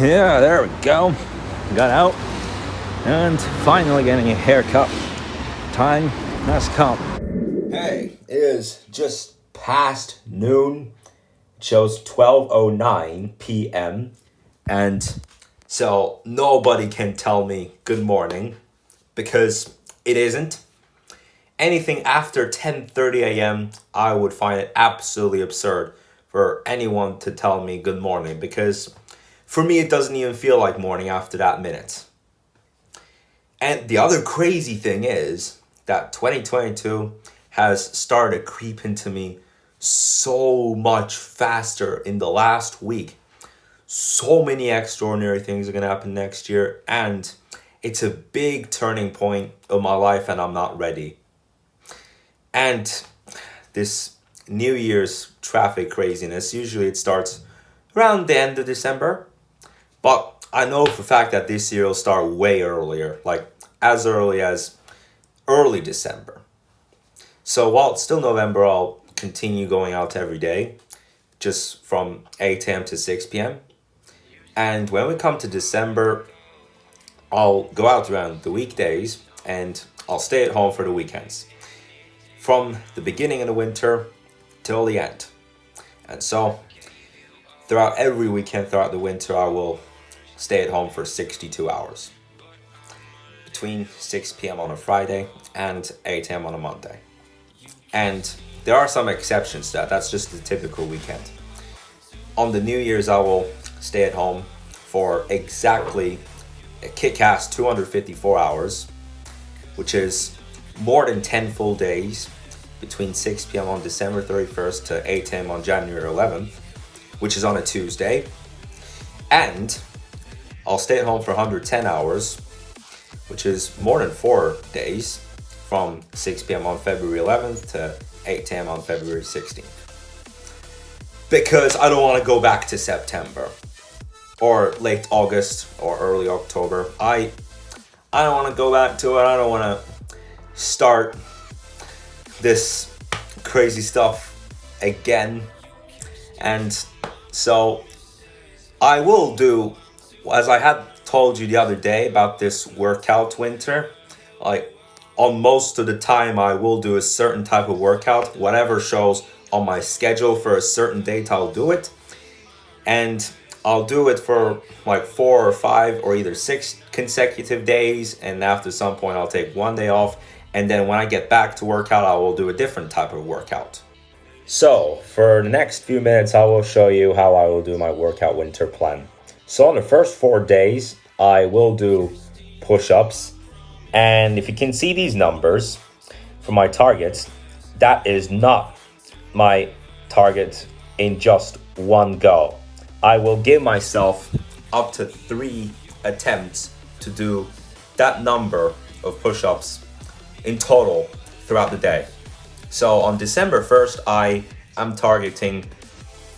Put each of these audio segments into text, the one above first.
Yeah, there we go. Got out and finally getting a haircut. Time has come. Hey, it is just past noon. It shows 12:09 p.m. And so nobody can tell me good morning because it isn't. Anything after 10:30 a.m., I would find it absolutely absurd for anyone to tell me good morning because for me it doesn't even feel like morning after that minute. And the other crazy thing is that 2022 has started to creep into me so much faster in the last week. So many extraordinary things are going to happen next year, and it's a big turning point of my life, and I'm not ready. And this New Year's traffic craziness, usually it starts around the end of December, but I know for a fact that this year will start way earlier, like as early as early December. So while it's still November, I'll continue going out every day, just from 8 a.m. to 6 p.m. And when we come to December, I'll go out around the weekdays and I'll stay at home for the weekends. From the beginning of the winter till the end. And so throughout every weekend throughout the winter, I will stay at home for 62 hours. Between 6 p.m. on a Friday and 8 a.m. on a Monday. And there are some exceptions to that. That's just the typical weekend. On the New Year's, I will stay at home for exactly a kick-ass 254 hours, which is more than 10 full days between 6 p.m. on December 31st to 8 a.m. on January 11th, which is on a Tuesday. And I'll stay at home for 110 hours, which is more than 4 days, from 6 p.m. on February 11th to 8 a.m. on February 16th. Because I don't want to go back to September or late August or early October. I don't want to go back to it. I don't want to start this crazy stuff again. And so I will do, as I had told you the other day about this workout winter, like on most of the time I will do a certain type of workout, whatever shows on my schedule for a certain date, I'll do it. And I'll do it for like 4 or 5 or either 6 consecutive days, and after some point I'll take 1 day off, and then when I get back to workout I will do a different type of workout. So for the next few minutes I will show you how I will do my workout winter plan. So on the first 4 days I will do push-ups, and if you can see these numbers for my targets, that is not my target in just one go. I will give myself up to 3 attempts to do that number of push-ups in total throughout the day. So on December 1st, I am targeting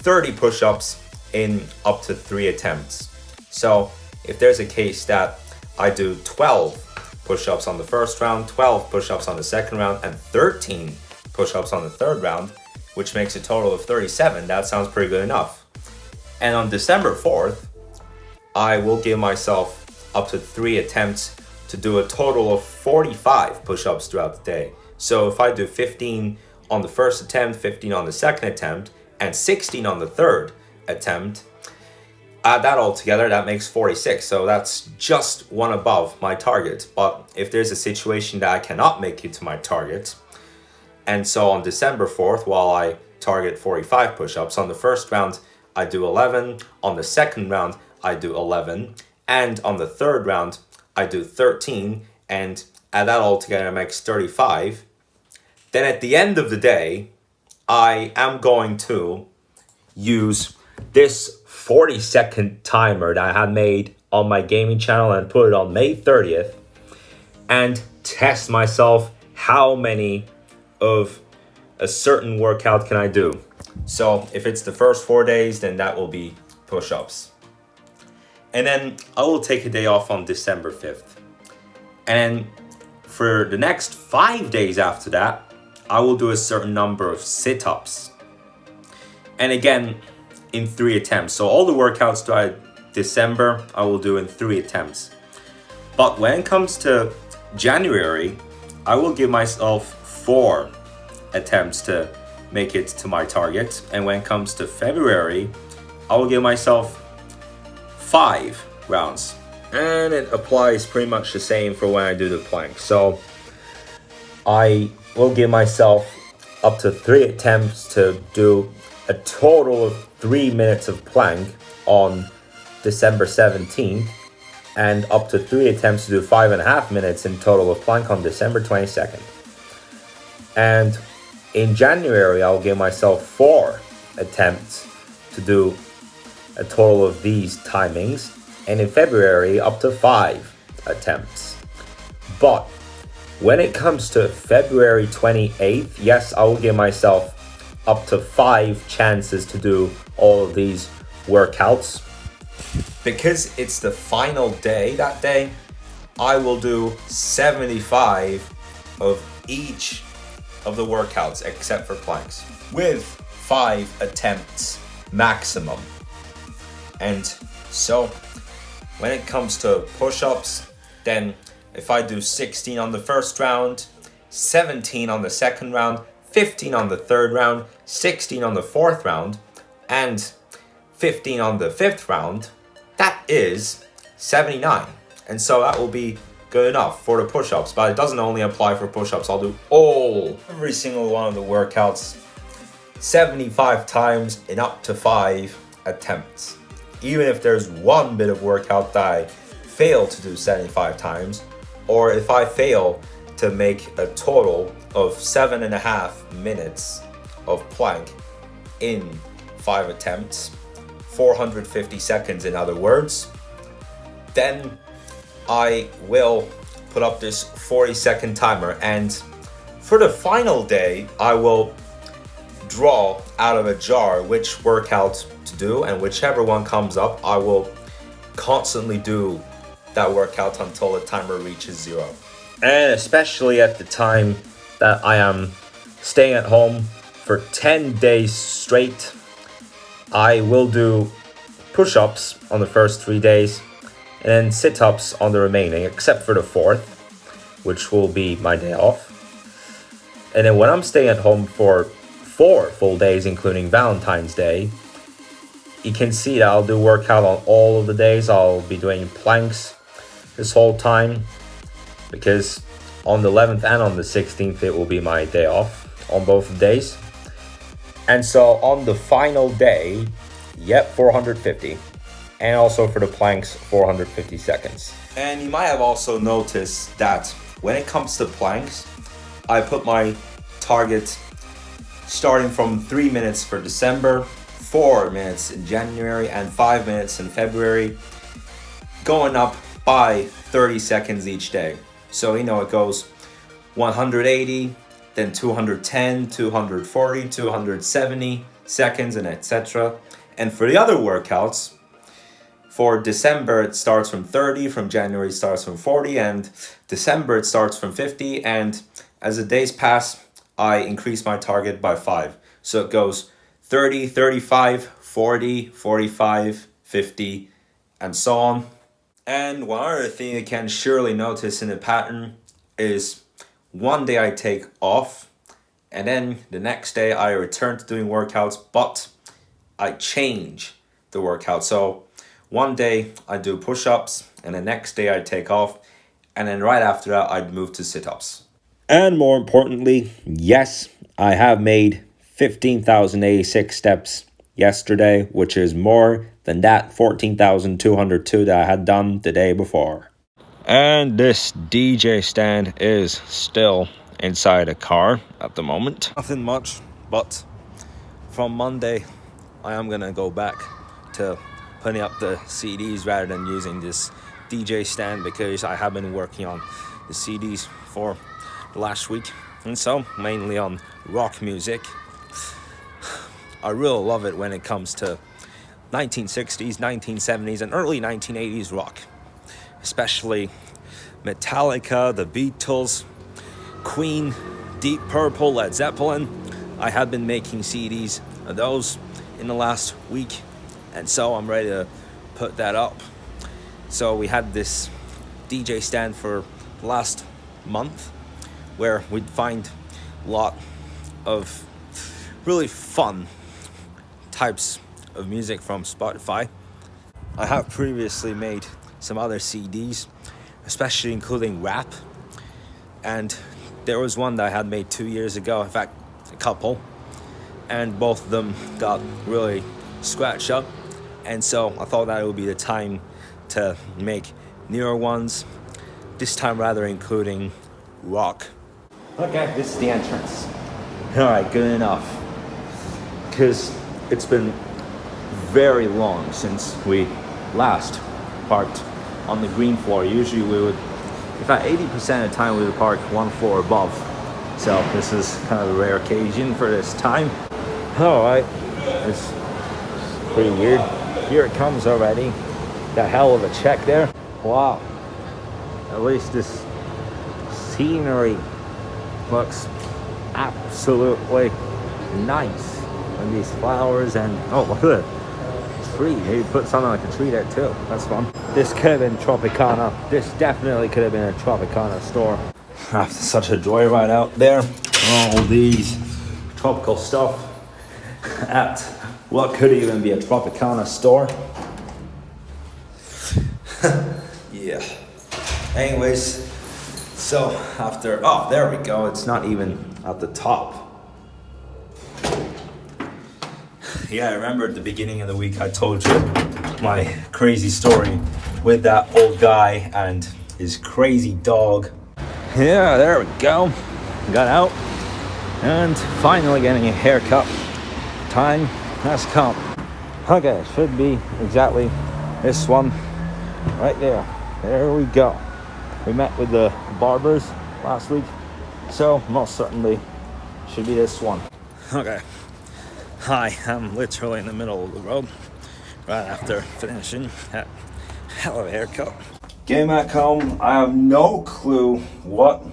30 push-ups in up to 3 attempts. So if there's a case that I do 12 push-ups on the first round, 12 push-ups on the second round, and 13 push-ups on the third round, which makes a total of 37, that sounds pretty good enough. And on December 4th, I will give myself up to 3 attempts to do a total of 45 push-ups throughout the day. So if I do 15 on the first attempt, 15 on the second attempt, and 16 on the third attempt, add that all together, that makes 46. So that's just one above my target. But if there's a situation that I cannot make it to my target, and so on December 4th, while I target 45 push-ups, on the first round, I do 11. On the second round, I do 11. And on the third round, I do 13. And add that all together, it makes 35. Then at the end of the day, I am going to use this 40-second timer that I had made on my gaming channel and put it on May 30th and test myself how many of a certain workout can I do. So if it's the first 4 days, then that will be push-ups. And then I will take a day off on December 5th. And for the next 5 days after that, I will do a certain number of sit-ups. And again, in 3 attempts. So all the workouts that I December, I will do in 3 attempts. But when it comes to January, I will give myself 4 attempts to make it to my target. And when it comes to February, I will give myself 5 rounds. And it applies pretty much the same for when I do the plank. So I will give myself up to 3 attempts to do a total of 3 minutes of plank on December 17th, and up to 3 attempts to do 5.5 minutes in total of plank on December 22nd. And in January, I'll give myself 4 attempts to do a total of these timings, and in February, up to 5 attempts. But when it comes to February 28th, yes, I will give myself up to 5 chances to do all of these workouts. Because it's the final day that day, I will do 75 of each of the workouts except for planks, with 5 attempts maximum. And so when it comes to push-ups, then if I do 16 on the first round, 17 on the second round, 15 on the third round, 16 on the fourth round, and 15 on the fifth round, that is 79. And so that will be good enough for the push-ups. But it doesn't only apply for push-ups. I'll do every single one of the workouts 75 times in up to 5 attempts. Even if there's one bit of workout that I fail to do 75 times, or if I fail to make a total of 7.5 minutes of plank in 5 attempts, 450 seconds in other words, then I will put up this 40-second timer. And for the final day, I will draw out of a jar which workout to do, and whichever one comes up, I will constantly do that workout until the timer reaches 0. And especially at the time that I am staying at home for 10 days straight, I will do push-ups on the first 3 days and then sit-ups on the remaining, except for the 4th, which will be my day off. And then when I'm staying at home for 4 full days, including Valentine's Day, you can see that I'll do workout on all of the days. I'll be doing planks this whole time, because on the 11th and on the 16th, it will be my day off on both days. And so on the final day, 450. And also for the planks, 450 seconds. And you might have also noticed that when it comes to planks, I put my target starting from 3 minutes for December, 4 minutes in January, and 5 minutes in February, going up by 30 seconds each day. So, it goes 180, then 210, 240, 270 seconds, and etc. And for the other workouts, for December it starts from 30, from January it starts from 40, and December it starts from 50. And as the days pass, I increase my target by 5. So it goes 30, 35, 40, 45, 50, and so on. And one other thing you can surely notice in the pattern is one day I take off, and then the next day I return to doing workouts, but I change the workout. So one day I do push-ups, and the next day I take off, and then right after that I'd move to sit-ups. And more importantly, yes, I have made 15,086 steps yesterday, which is more than that 14,202 that I had done the day before. And this DJ stand is still inside a car at the moment. Nothing much, but from Monday, I am gonna go back to putting up the CDs rather than using this DJ stand, because I have been working on the CDs for the last week, and so mainly on rock music. I really love it when it comes to 1960s, 1970s, and early 1980s rock, especially Metallica, the Beatles, Queen, Deep Purple, Led Zeppelin. I have been making CDs of those in the last week, and so I'm ready to put that up. So we had this DJ stand for last month where we'd find a lot of really fun types of music from Spotify. I have previously made some other CDs, especially including rap, and there was one that I had made 2 years ago, in fact a couple, and both of them got really scratched up, and so I thought that it would be the time to make newer ones, this time rather including rock. Okay, this is the entrance. Alright, good enough, because it's been very long since we last parked on the green floor. Usually we would, in fact 80% of the time we would park one floor above, so this is kind of a rare occasion for this time. Alright, it's pretty weird. Here it comes already. The hell of a check there. Wow, at least this scenery looks absolutely nice, and these flowers, and oh look at it, tree. Maybe put something like a tree there too. That's fun. This could have been Tropicana. This definitely could have been a Tropicana store. After such a joyride out there, all these tropical stuff at what could even be a Tropicana store. Yeah. Anyways, so after, oh, there we go. It's not even at the top. Yeah, I remember at the beginning of the week I told you my crazy story with that old guy and his crazy dog. Yeah, there we go. Got out and finally getting a haircut. Time has come. Okay, it should be exactly this one right there. There we go. We met with the barbers last week, so most certainly should be this one. Okay. Hi, I'm literally in the middle of the road right after finishing that hell of a haircut. Getting back home, I have no clue what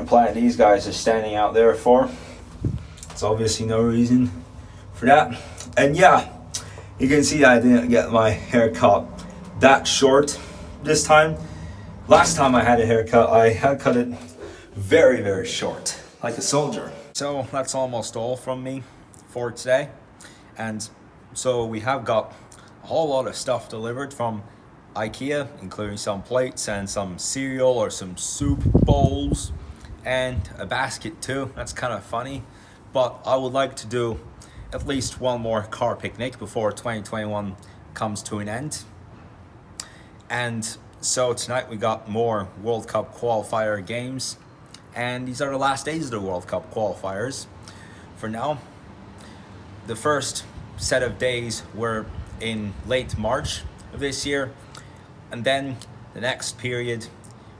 plant these guys are standing out there for. It's obviously no reason for that. And yeah, you can see I didn't get my haircut that short this time. Last time I had a haircut, I had cut it very, very short, like a soldier. So that's almost all from me for today. And so we have got a whole lot of stuff delivered from IKEA, including some plates and some cereal or some soup bowls and a basket too. That's kind of funny, but I would like to do at least one more car picnic before 2021 comes to an end. And so tonight we got more World Cup qualifier games, and these are the last days of the World Cup qualifiers for now. The first set of days were in late March of this year, and then the next period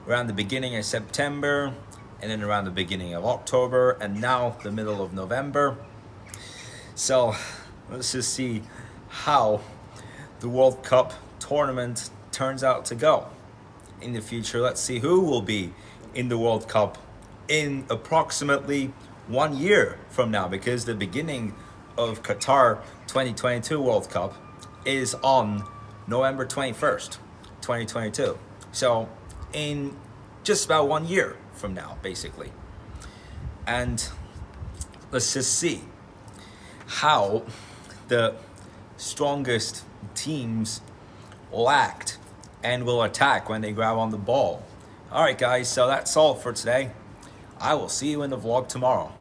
around the beginning of September, and then around the beginning of October, and now the middle of November. So let's just see how the World Cup tournament turns out to go in the future. Let's see who will be in the World Cup in approximately 1 year from now, because the beginning of Qatar 2022 World Cup is on November 21st, 2022. So in just about 1 year from now, basically. And let's just see how the strongest teams will act and will attack when they grab on the ball. All right, guys, so that's all for today. I will see you in the vlog tomorrow.